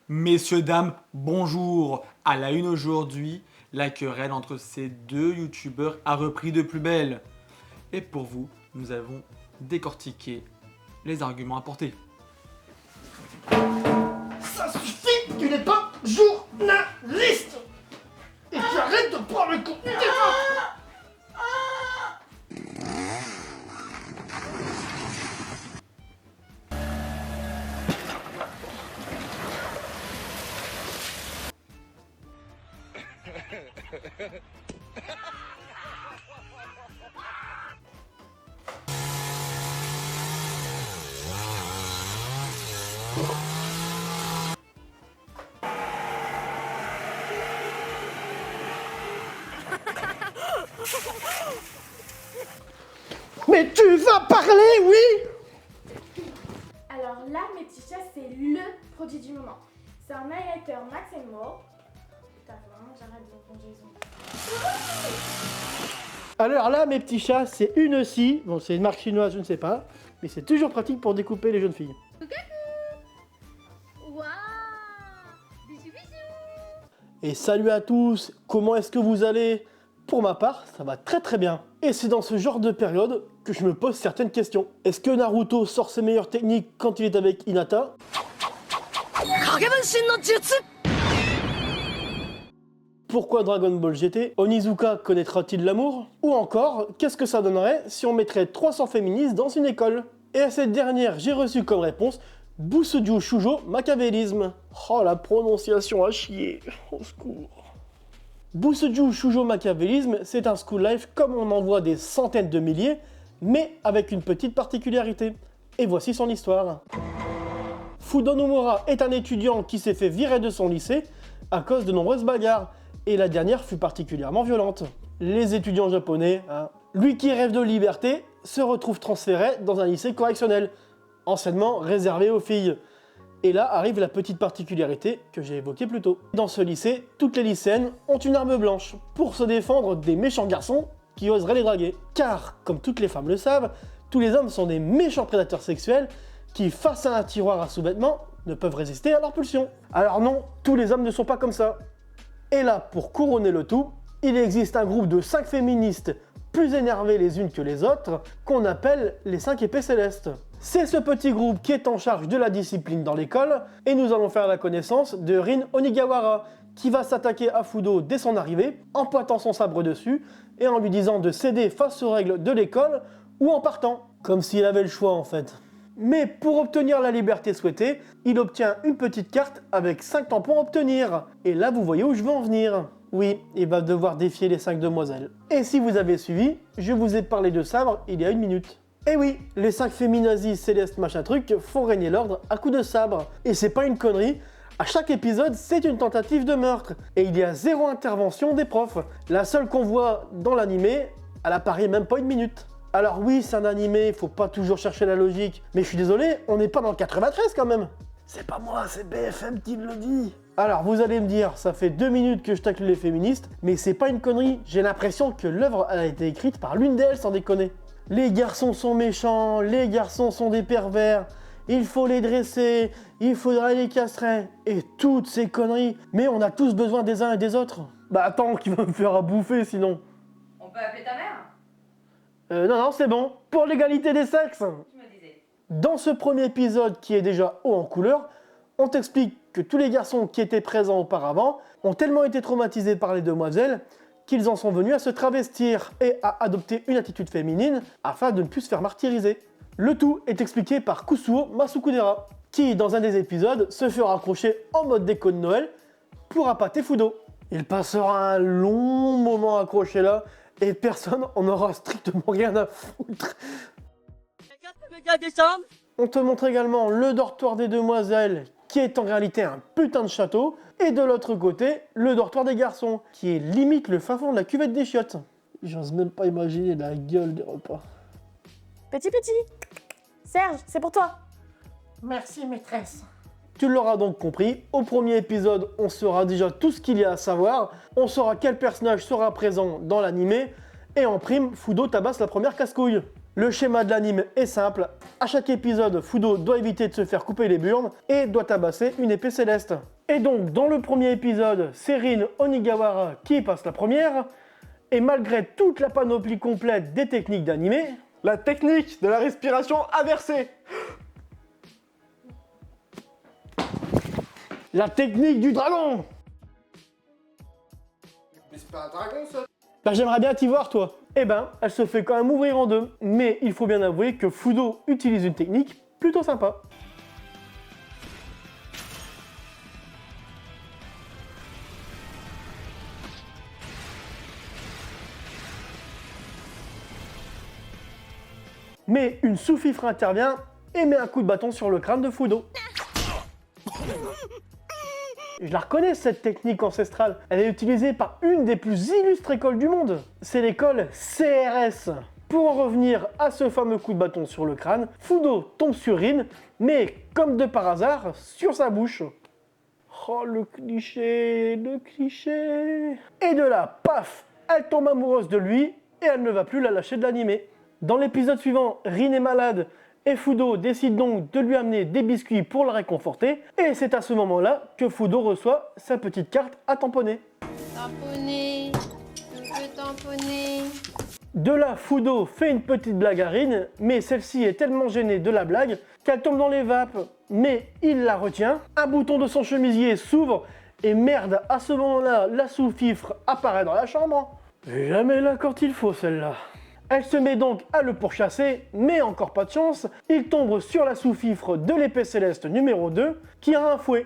Messieurs, dames, bonjour. À la une aujourd'hui, la querelle entre ces deux youtubeurs a repris de plus belle. Et pour vous, nous avons décortiqué les arguments apportés. Ça suffit, tu n'es pas journaliste. Et tu arrêtes de prendre le contenu des autres. Mais tu vas parler, oui? Alors là, mes petits chats, c'est LE produit du moment. C'est un highlighter Max More. Putain, faut vraiment que j'arrête de conjugaison. Alors là, mes petits chats, c'est une scie. Bon, c'est une marque chinoise, je ne sais pas. Mais c'est toujours pratique pour découper les jeunes filles. Waouh! Bisous bisous! Et salut à tous, comment est-ce que vous allez? Pour ma part, ça va très très bien. Et c'est dans ce genre de période que je me pose certaines questions. Est-ce que Naruto sort ses meilleures techniques quand il est avec Hinata? Pourquoi Dragon Ball GT? Onizuka connaîtra-t-il l'amour? Ou encore, qu'est-ce que ça donnerait si on mettrait 300 féministes dans une école? Et à cette dernière, j'ai reçu comme réponse Busujou Shujo Machiavélisme. Oh, la prononciation à chier. Au secours. Busujou Shujo Machiavélisme, c'est un school life comme on en voit des centaines de milliers, mais avec une petite particularité. Et voici son histoire. Fudo Nomura est un étudiant qui s'est fait virer de son lycée à cause de nombreuses bagarres, et la dernière fut particulièrement violente. Les étudiants japonais, lui qui rêve de liberté, se retrouve transféré dans un lycée correctionnel, anciennement réservé aux filles. Et là arrive la petite particularité que j'ai évoquée plus tôt. Dans ce lycée, toutes les lycéennes ont une arme blanche pour se défendre des méchants garçons qui oseraient les draguer. Car, comme toutes les femmes le savent, tous les hommes sont des méchants prédateurs sexuels qui, face à un tiroir à sous-vêtements, ne peuvent résister à leur pulsion. Alors non, tous les hommes ne sont pas comme ça. Et là, pour couronner le tout, il existe un groupe de 5 féministes plus énervées les unes que les autres, qu'on appelle les 5 épées célestes. C'est ce petit groupe qui est en charge de la discipline dans l'école, et nous allons faire la connaissance de Rin Onigawara, qui va s'attaquer à Fudo dès son arrivée, en pointant son sabre dessus, et en lui disant de céder face aux règles de l'école, ou en partant. Comme s'il avait le choix en fait. Mais pour obtenir la liberté souhaitée, il obtient une petite carte avec 5 tampons à obtenir. Et là, vous voyez où je veux en venir. Oui, il va devoir défier les 5 demoiselles. Et si vous avez suivi, je vous ai parlé de sabre il y a 1 minute. Et oui, les 5 féminazis célestes machin truc font régner l'ordre à coups de sabre. Et c'est pas une connerie, à chaque épisode, c'est une tentative de meurtre. Et il y a 0 intervention des profs. La seule qu'on voit dans l'animé, elle apparaît même pas 1 minute. Alors oui, c'est un animé, faut pas toujours chercher la logique. Mais je suis désolé, on n'est pas dans le 93 quand même. C'est pas moi, c'est BFM qui me le dit. Alors vous allez me dire, ça fait 2 minutes que je tacle les féministes, mais c'est pas une connerie. J'ai l'impression que l'œuvre a été écrite par l'une d'elles, sans déconner. Les garçons sont méchants, les garçons sont des pervers, il faut les dresser, il faudra les castrer, et toutes ces conneries. Mais on a tous besoin des uns et des autres. Bah attends, qui va me faire à bouffer sinon? On peut appeler ta mère? Non, c'est bon, pour l'égalité des sexes. Tu me disais. Dans ce premier épisode qui est déjà haut en couleur, on t'explique que tous les garçons qui étaient présents auparavant ont tellement été traumatisés par les demoiselles qu'ils en sont venus à se travestir et à adopter une attitude féminine afin de ne plus se faire martyriser. Le tout est expliqué par Kusuo Masukudera, qui dans un des épisodes se fera accrocher en mode déco de Noël pour appâter Fudo. Il passera un long moment accroché là, et personne en aura strictement rien à foutre. On te montre également le dortoir des demoiselles, qui est en réalité un putain de château, et de l'autre côté, le dortoir des garçons, qui est limite le fin fond de la cuvette des chiottes. J'ose même pas imaginer la gueule des repas. Petit. Serge, c'est pour toi. Merci maîtresse. Tu l'auras donc compris, au premier épisode, on saura déjà tout ce qu'il y a à savoir, on saura quel personnage sera présent dans l'animé, et en prime, Fudo tabasse la première casse-couille. Le schéma de l'anime est simple, à chaque épisode, Fudo doit éviter de se faire couper les burnes et doit tabasser une épée céleste. Et donc, dans le premier épisode, c'est Rin Onigawara qui passe la première, et malgré toute la panoplie complète des techniques d'anime, la technique de la respiration inversée, la technique du dragon. Mais c'est pas un dragon ça. Bah j'aimerais bien t'y voir toi. Eh ben, elle se fait quand même ouvrir en deux. Mais il faut bien avouer que Fudo utilise une technique plutôt sympa. Mais une sous-fifre intervient et met un coup de bâton sur le crâne de Fudo. Je la reconnais cette technique ancestrale, elle est utilisée par une des plus illustres écoles du monde. C'est l'école CRS. Pour en revenir à ce fameux coup de bâton sur le crâne, Fudo tombe sur Rin, mais comme de par hasard, sur sa bouche. Oh le cliché, le cliché. Et de là, paf, elle tombe amoureuse de lui et elle ne va plus la lâcher de l'animer. Dans l'épisode suivant, Rin est malade et Fudo décide donc de lui amener des biscuits pour la réconforter. Et c'est à ce moment-là que Fudo reçoit sa petite carte à tamponner. Tamponner, je veux tamponner. De là, Fudo fait une petite blague à Rin, mais celle-ci est tellement gênée de la blague qu'elle tombe dans les vapes. Mais il la retient, un bouton de son chemisier s'ouvre et merde, à ce moment-là, la sous-fifre apparaît dans la chambre. Jamais là quand il faut celle-là. Elle se met donc à le pourchasser, mais encore pas de chance, il tombe sur la sous-fifre de l'épée céleste numéro 2, qui a un fouet.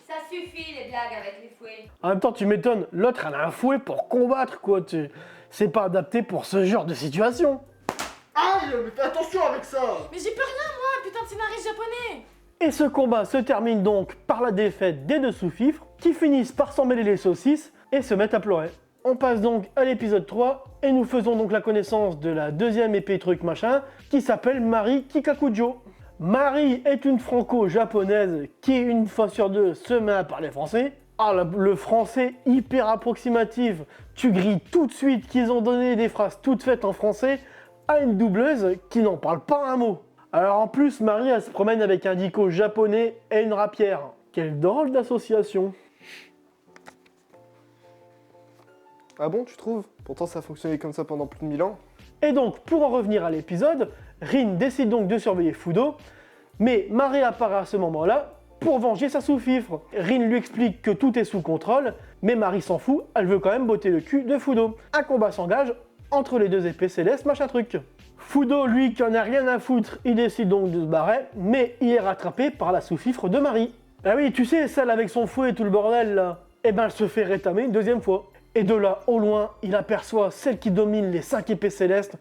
Ça suffit les blagues avec les fouets. En même temps, tu m'étonnes, l'autre elle a un fouet pour combattre, quoi. C'est pas adapté pour ce genre de situation. Aïe, mais fais attention avec ça. Mais j'y peux rien, moi, putain de scénariste japonais. Et ce combat se termine donc par la défaite des deux sous-fifres, qui finissent par s'en mêler les saucisses et se mettent à pleurer. On passe donc à l'épisode 3, et nous faisons donc la connaissance de la deuxième épée truc machin, qui s'appelle Mari Kikakujo. Mari est une franco-japonaise qui, une fois sur deux, se met à parler français. Ah, le français hyper approximatif. Tu grilles tout de suite qu'ils ont donné des phrases toutes faites en français à une doubleuse qui n'en parle pas un mot. Alors en plus, Mari, elle se promène avec un dico japonais et une rapière. Quelle drôle d'association. Ah bon, tu trouves? Pourtant ça a fonctionné comme ça pendant plus de 1000 ans. Et donc, pour en revenir à l'épisode, Rin décide donc de surveiller Fudo, mais Mari apparaît à ce moment-là pour venger sa sous-fifre. Rin lui explique que tout est sous contrôle, mais Mari s'en fout, elle veut quand même botter le cul de Fudo. Un combat s'engage entre les deux épées célestes, machin truc. Fudo, lui, qui en a rien à foutre, il décide donc de se barrer, mais il est rattrapé par la sous-fifre de Mari. Ah oui, tu sais, celle avec son fouet et tout le bordel là, eh ben elle se fait rétamer une deuxième fois. Et de là, au loin, il aperçoit celle qui domine les 5 épées célestes,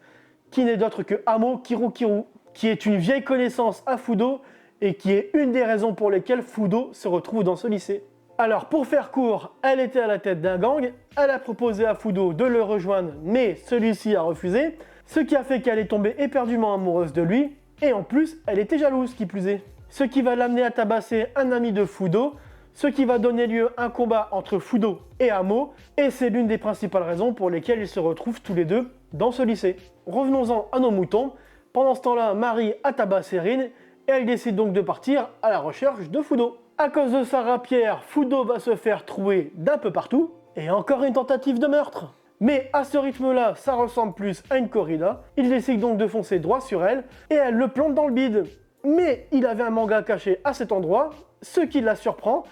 qui n'est d'autre que Amo Kirukiru, qui est une vieille connaissance à Fudo et qui est une des raisons pour lesquelles Fudo se retrouve dans ce lycée. Alors pour faire court, elle était à la tête d'un gang, elle a proposé à Fudo de le rejoindre, mais celui-ci a refusé, ce qui a fait qu'elle est tombée éperdument amoureuse de lui, et en plus, elle était jalouse qui plus est. Ce qui va l'amener à tabasser un ami de Fudo, ce qui va donner lieu à un combat entre Fudo et Amo, et c'est l'une des principales raisons pour lesquelles ils se retrouvent tous les deux dans ce lycée. Revenons-en à nos moutons. Pendant ce temps-là, Mari a tabassé Rin, et elle décide donc de partir à la recherche de Fudo. À cause de sa rapière, Fudo va se faire trouer d'un peu partout, et encore une tentative de meurtre. Mais à ce rythme-là, ça ressemble plus à une corrida. Il décide donc de foncer droit sur elle, et elle le plante dans le bide. Mais il avait un manga caché à cet endroit, ce qui la surprend,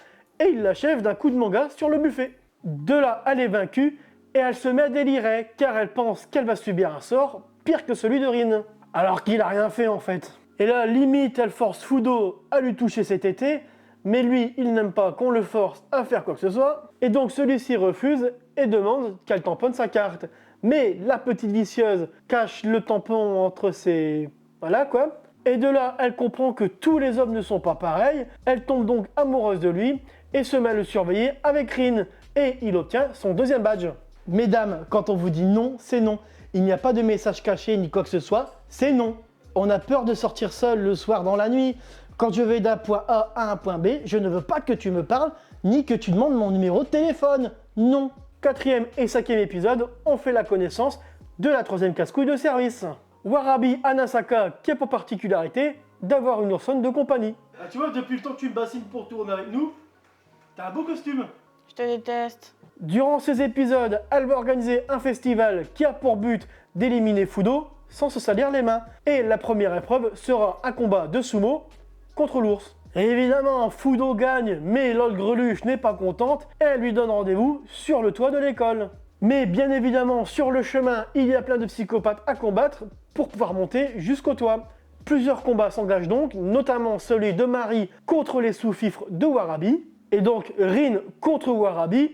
et il l'achève d'un coup de manga sur le buffet. De là, elle est vaincue, et elle se met à délirer, car elle pense qu'elle va subir un sort pire que celui de Rin. Alors qu'il a rien fait en fait. Et là, limite, elle force Fudo à lui toucher ses tétés, mais lui, il n'aime pas qu'on le force à faire quoi que ce soit, et donc celui-ci refuse et demande qu'elle tamponne sa carte. Mais la petite vicieuse cache le tampon entre ses... voilà quoi. Et de là, elle comprend que tous les hommes ne sont pas pareils, elle tombe donc amoureuse de lui, et se met à le surveiller avec Rin, et il obtient son deuxième badge. Mesdames, quand on vous dit non, c'est non. Il n'y a pas de message caché ni quoi que ce soit, c'est non. On a peur de sortir seul le soir dans la nuit. Quand je vais d'un point A à un point B, je ne veux pas que tu me parles, ni que tu demandes mon numéro de téléphone. Non. 4e et 5e épisode, on fait la connaissance de la 3e casse-couille de service. Warabi Anasaka qui a pour particularité d'avoir une oursonne de compagnie. Ah, tu vois, depuis le temps que tu me bassines pour tourner avec nous, t'as un beau costume. Je te déteste. Durant ces épisodes, elle va organiser un festival qui a pour but d'éliminer Fudo sans se salir les mains. Et la première épreuve sera un combat de sumo contre l'ours. Et évidemment, Fudo gagne, mais l'autre greluche n'est pas contente et elle lui donne rendez-vous sur le toit de l'école. Mais bien évidemment, sur le chemin, il y a plein de psychopathes à combattre pour pouvoir monter jusqu'au toit. Plusieurs combats s'engagent donc, notamment celui de Marie contre les sous-fifres de Warabi, et donc Rin contre Warabi,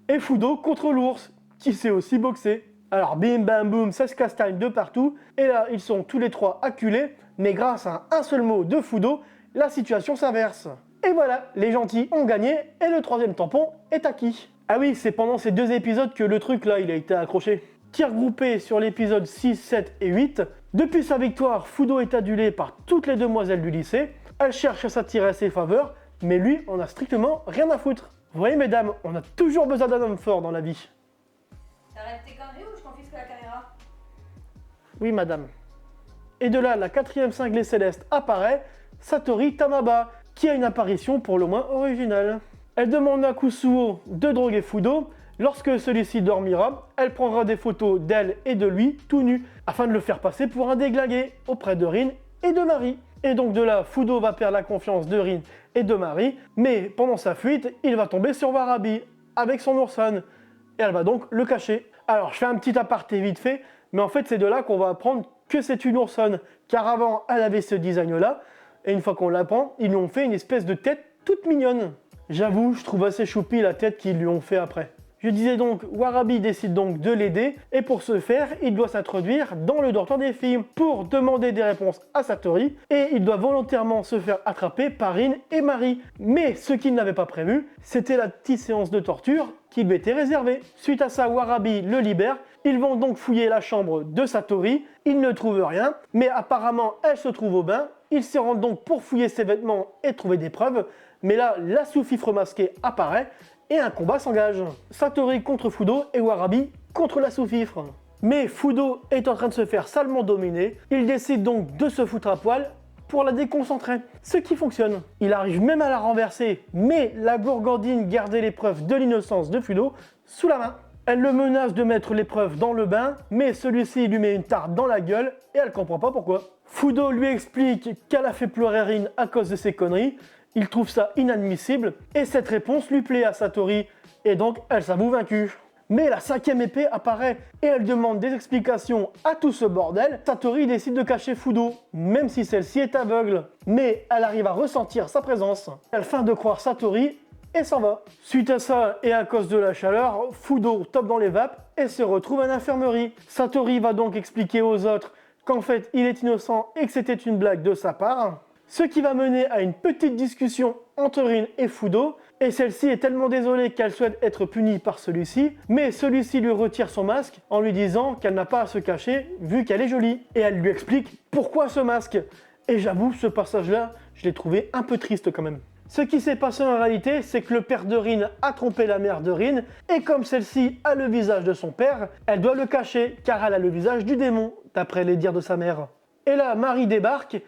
et Fudo contre l'ours, qui sait aussi boxer. Alors bim bam boum, ça se castagne de partout, et là ils sont tous les trois acculés, mais grâce à un seul mot de Fudo, la situation s'inverse. Et voilà, les gentils ont gagné, et le troisième tampon est acquis. Ah oui, c'est pendant ces 2 épisodes que le truc là, il a été accroché. Tir groupé sur l'épisode 6, 7 et 8. Depuis sa victoire, Fudo est adulé par toutes les demoiselles du lycée. Elle cherche à s'attirer à ses faveurs, mais lui en a strictement rien à foutre. Vous voyez mesdames, on a toujours besoin d'un homme fort dans la vie. T'arrêtes tes conneries ou je confisque la caméra? Oui madame. Et de là, la 4e cinglée céleste apparaît, Satori Tamaba, qui a une apparition pour le moins originale. Elle demande à Kusuo de droguer Fudo. Lorsque celui-ci dormira, elle prendra des photos d'elle et de lui tout nus, afin de le faire passer pour un déglingué auprès de Rin et de Marie. Et donc de là, Fudo va perdre la confiance de Rin et de Marie, mais pendant sa fuite, il va tomber sur Warabi avec son oursonne, et elle va donc le cacher. Alors je fais un petit aparté vite fait, mais en fait c'est de là qu'on va apprendre que c'est une oursonne, car avant elle avait ce design-là, et une fois qu'on l'apprend, ils lui ont fait une espèce de tête toute mignonne. J'avoue, je trouve assez choupi la tête qu'ils lui ont fait après. Je disais donc, Warabi décide donc de l'aider, et pour ce faire, il doit s'introduire dans le dortoir des filles pour demander des réponses à Satori, et il doit volontairement se faire attraper par Rin et Marie. Mais ce qu'il n'avait pas prévu, c'était la petite séance de torture qui lui était réservée. Suite à ça, Warabi le libère, ils vont donc fouiller la chambre de Satori, ils ne trouvent rien, mais apparemment elle se trouve au bain, ils se rendent donc pour fouiller ses vêtements et trouver des preuves, mais là, la sous-fifre masquée apparaît, et un combat s'engage. Satori contre Fudo et Warabi contre la sous-fifre. Mais Fudo est en train de se faire salement dominer, il décide donc de se foutre à poil pour la déconcentrer. Ce qui fonctionne. Il arrive même à la renverser, mais la gourgandine gardait les preuves de l'innocence de Fudo sous la main. Elle le menace de mettre les preuves dans le bain, mais celui-ci lui met une tarte dans la gueule et elle comprend pas pourquoi. Fudo lui explique qu'elle a fait pleurer Rin à cause de ses conneries. Il trouve ça inadmissible et cette réponse lui plaît à Satori et donc elle s'avoue vaincue. Mais la 5e épée apparaît et elle demande des explications à tout ce bordel. Satori décide de cacher Fudo, même si celle-ci est aveugle. Mais elle arrive à ressentir sa présence. Elle feint de croire Satori et s'en va. Suite à ça et à cause de la chaleur, Fudo tombe dans les vapes et se retrouve à l'infirmerie. Satori va donc expliquer aux autres qu'en fait il est innocent et que c'était une blague de sa part. Ce qui va mener à une petite discussion entre Rin et Fudo, et celle-ci est tellement désolée qu'elle souhaite être punie par celui-ci, mais celui-ci lui retire son masque en lui disant qu'elle n'a pas à se cacher vu qu'elle est jolie. Et elle lui explique pourquoi ce masque. Et j'avoue, ce passage-là, je l'ai trouvé un peu triste quand même. Ce qui s'est passé en réalité, c'est que le père de Rin a trompé la mère de Rin, et comme celle-ci a le visage de son père, elle doit le cacher, car elle a le visage du démon, d'après les dires de sa mère. Et là, Marie débarque,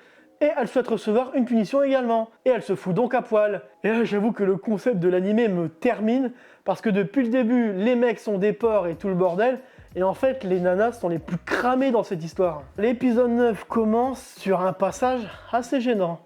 et elle souhaite recevoir une punition également. Et elle se fout donc à poil. Et là, j'avoue que le concept de l'animé me termine, parce que depuis le début, les mecs sont des porcs et tout le bordel, et en fait, les nanas sont les plus cramées dans cette histoire. L'épisode 9 commence sur un passage assez gênant.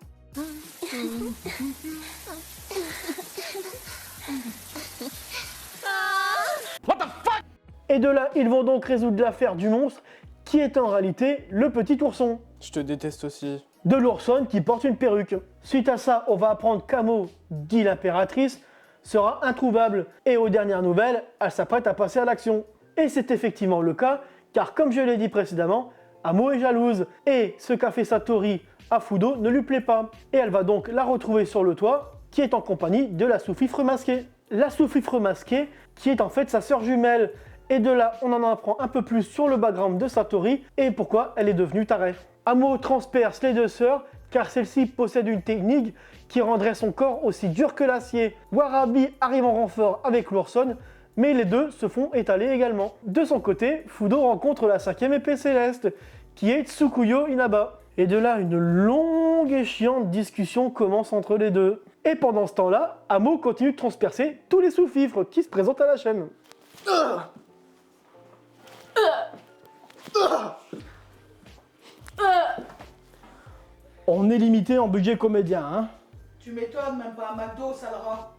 What the fuck? Et de là, ils vont donc résoudre l'affaire du monstre, qui est en réalité le petit ourson. Je te déteste aussi. De l'oursonne qui porte une perruque. Suite à ça, on va apprendre qu'Amo, dit l'impératrice, sera introuvable. Et aux dernières nouvelles, elle s'apprête à passer à l'action. Et c'est effectivement le cas, car comme je l'ai dit précédemment, Amo est jalouse. Et ce qu'a fait Satori à Fudo ne lui plaît pas. Et elle va donc la retrouver sur le toit, qui est en compagnie de la sous-fifre masquée. La sous-fifre masquée, qui est en fait sa sœur jumelle. Et de là, on en apprend un peu plus sur le background de Satori et pourquoi elle est devenue tarée. Amo transperce les deux sœurs car celle-ci possède une technique qui rendrait son corps aussi dur que l'acier. Warabi arrive en renfort avec l'oursonne, mais les deux se font étaler également. De son côté, Fudo rencontre la 5e épée céleste qui est Tsukuyo Inaba. Et de là, une longue et chiante discussion commence entre les deux. Et pendant ce temps-là, Amo continue de transpercer tous les sous-fifres qui se présentent à la chaîne. On est limité en budget comédien, hein. Tu m'étonnes, même pas un McDo, sale rat.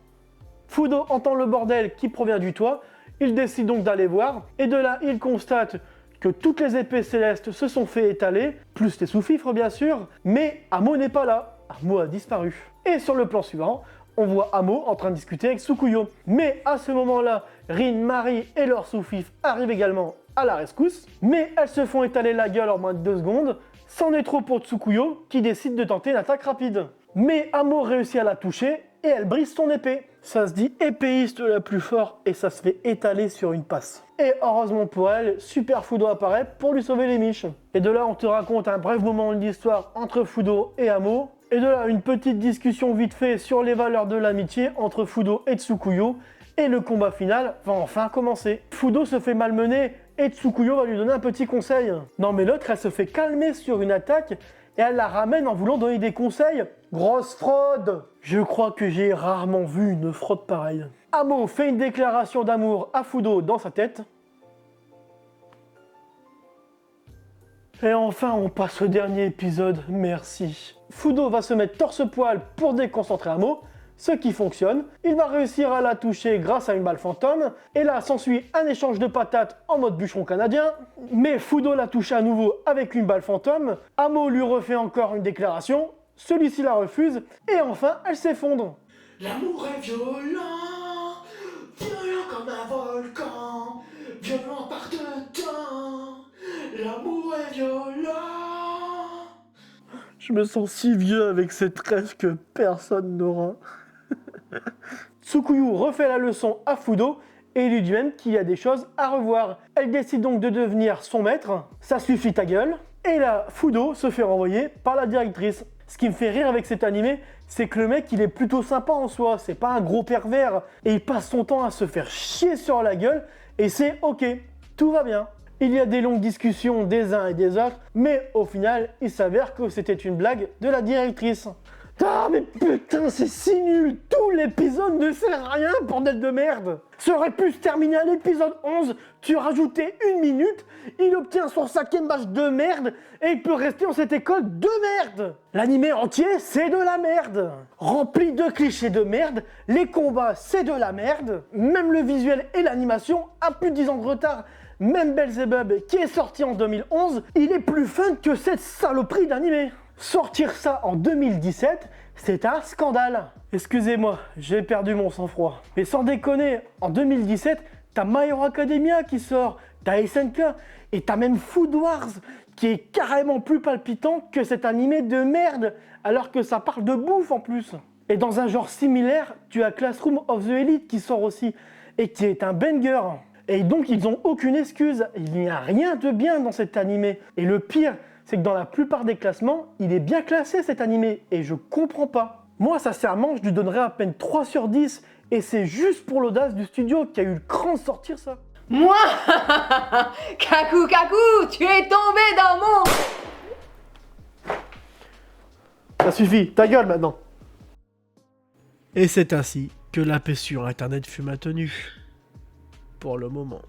Fudo entend le bordel qui provient du toit, il décide donc d'aller voir, et de là, il constate que toutes les épées célestes se sont fait étaler, plus les sous-fifres bien sûr, mais Amo n'est pas là, Amo a disparu. Et sur le plan suivant, on voit Amo en train de discuter avec Tsukuyo. Mais à ce moment-là, Rin, Mari et leur sous-fifre arrivent également à la rescousse, mais elles se font étaler la gueule en moins de 2 secondes. C'en est trop pour Tsukuyo qui décide de tenter une attaque rapide. Mais Amo réussit à la toucher et elle brise son épée. Ça se dit épéiste la plus forte et ça se fait étaler sur une passe. Et heureusement pour elle, Super Fudo apparaît pour lui sauver les miches. Et de là, on te raconte un bref moment de l'histoire entre Fudo et Amo. Et de là, une petite discussion vite fait sur les valeurs de l'amitié entre Fudo et Tsukuyo. Et le combat final va enfin commencer. Fudo se fait malmener et Tsukuyo va lui donner un petit conseil. Non mais l'autre, elle se fait calmer sur une attaque et elle la ramène en voulant donner des conseils. Grosse fraude! Je crois que j'ai rarement vu une fraude pareille. Amo fait une déclaration d'amour à Fudo dans sa tête. Et enfin, on passe au dernier épisode, merci. Fudo va se mettre torse-poil pour déconcentrer Amo, ce qui fonctionne. Il va réussir à la toucher grâce à une balle fantôme, et là s'ensuit un échange de patates en mode bûcheron canadien. Mais Fudo la touche à nouveau avec une balle fantôme, Amo lui refait encore une déclaration, celui-ci la refuse, et enfin elle s'effondre. L'amour est violent, violent comme un volcan, violent par dedans. L'amour est violent. Je me sens si vieux avec cette rêve que personne n'aura. Tsukuyo refait la leçon à Fudo et lui dit même qu'il y a des choses à revoir. Elle décide donc de devenir son maître. Ça suffit ta gueule. Et là, Fudo se fait renvoyer par la directrice. Ce qui me fait rire avec cet animé, c'est que le mec, il est plutôt sympa en soi. C'est pas un gros pervers. Et il passe son temps à se faire chier sur la gueule. Et c'est ok, tout va bien. Il y a des longues discussions des uns et des autres, mais au final, il s'avère que c'était une blague de la directrice. Ah mais putain, c'est si nul! Tout l'épisode ne sert à rien, bordel de merde! Ça aurait pu se terminer à l'épisode 11, tu rajoutais 1 minute, il obtient son 5e badge de merde, et il peut rester dans cette école de merde! L'animé entier, c'est de la merde! Rempli de clichés de merde, les combats, c'est de la merde, même le visuel et l'animation a plus de 10 ans de retard. Même Belzebub, qui est sorti en 2011, il est plus fun que cette saloperie d'animé. Sortir ça en 2017, c'est un scandale. Excusez-moi, j'ai perdu mon sang-froid. Mais sans déconner, en 2017, t'as My Hero Academia qui sort, t'as SNK, et t'as même Food Wars, qui est carrément plus palpitant que cet animé de merde, alors que ça parle de bouffe en plus. Et dans un genre similaire, tu as Classroom of the Elite qui sort aussi, et qui est un banger. Et donc ils n'ont aucune excuse, il n'y a rien de bien dans cet animé. Et le pire, c'est que dans la plupart des classements, il est bien classé cet animé, et je comprends pas. Moi, sincèrement, je lui donnerais à peine 3 sur 10, et c'est juste pour l'audace du studio qui a eu le cran de sortir ça. Moi Kaku, tu es tombé dans mon... Ça suffit, ta gueule maintenant. Et c'est ainsi que la paix sur Internet fut maintenue. Pour le moment.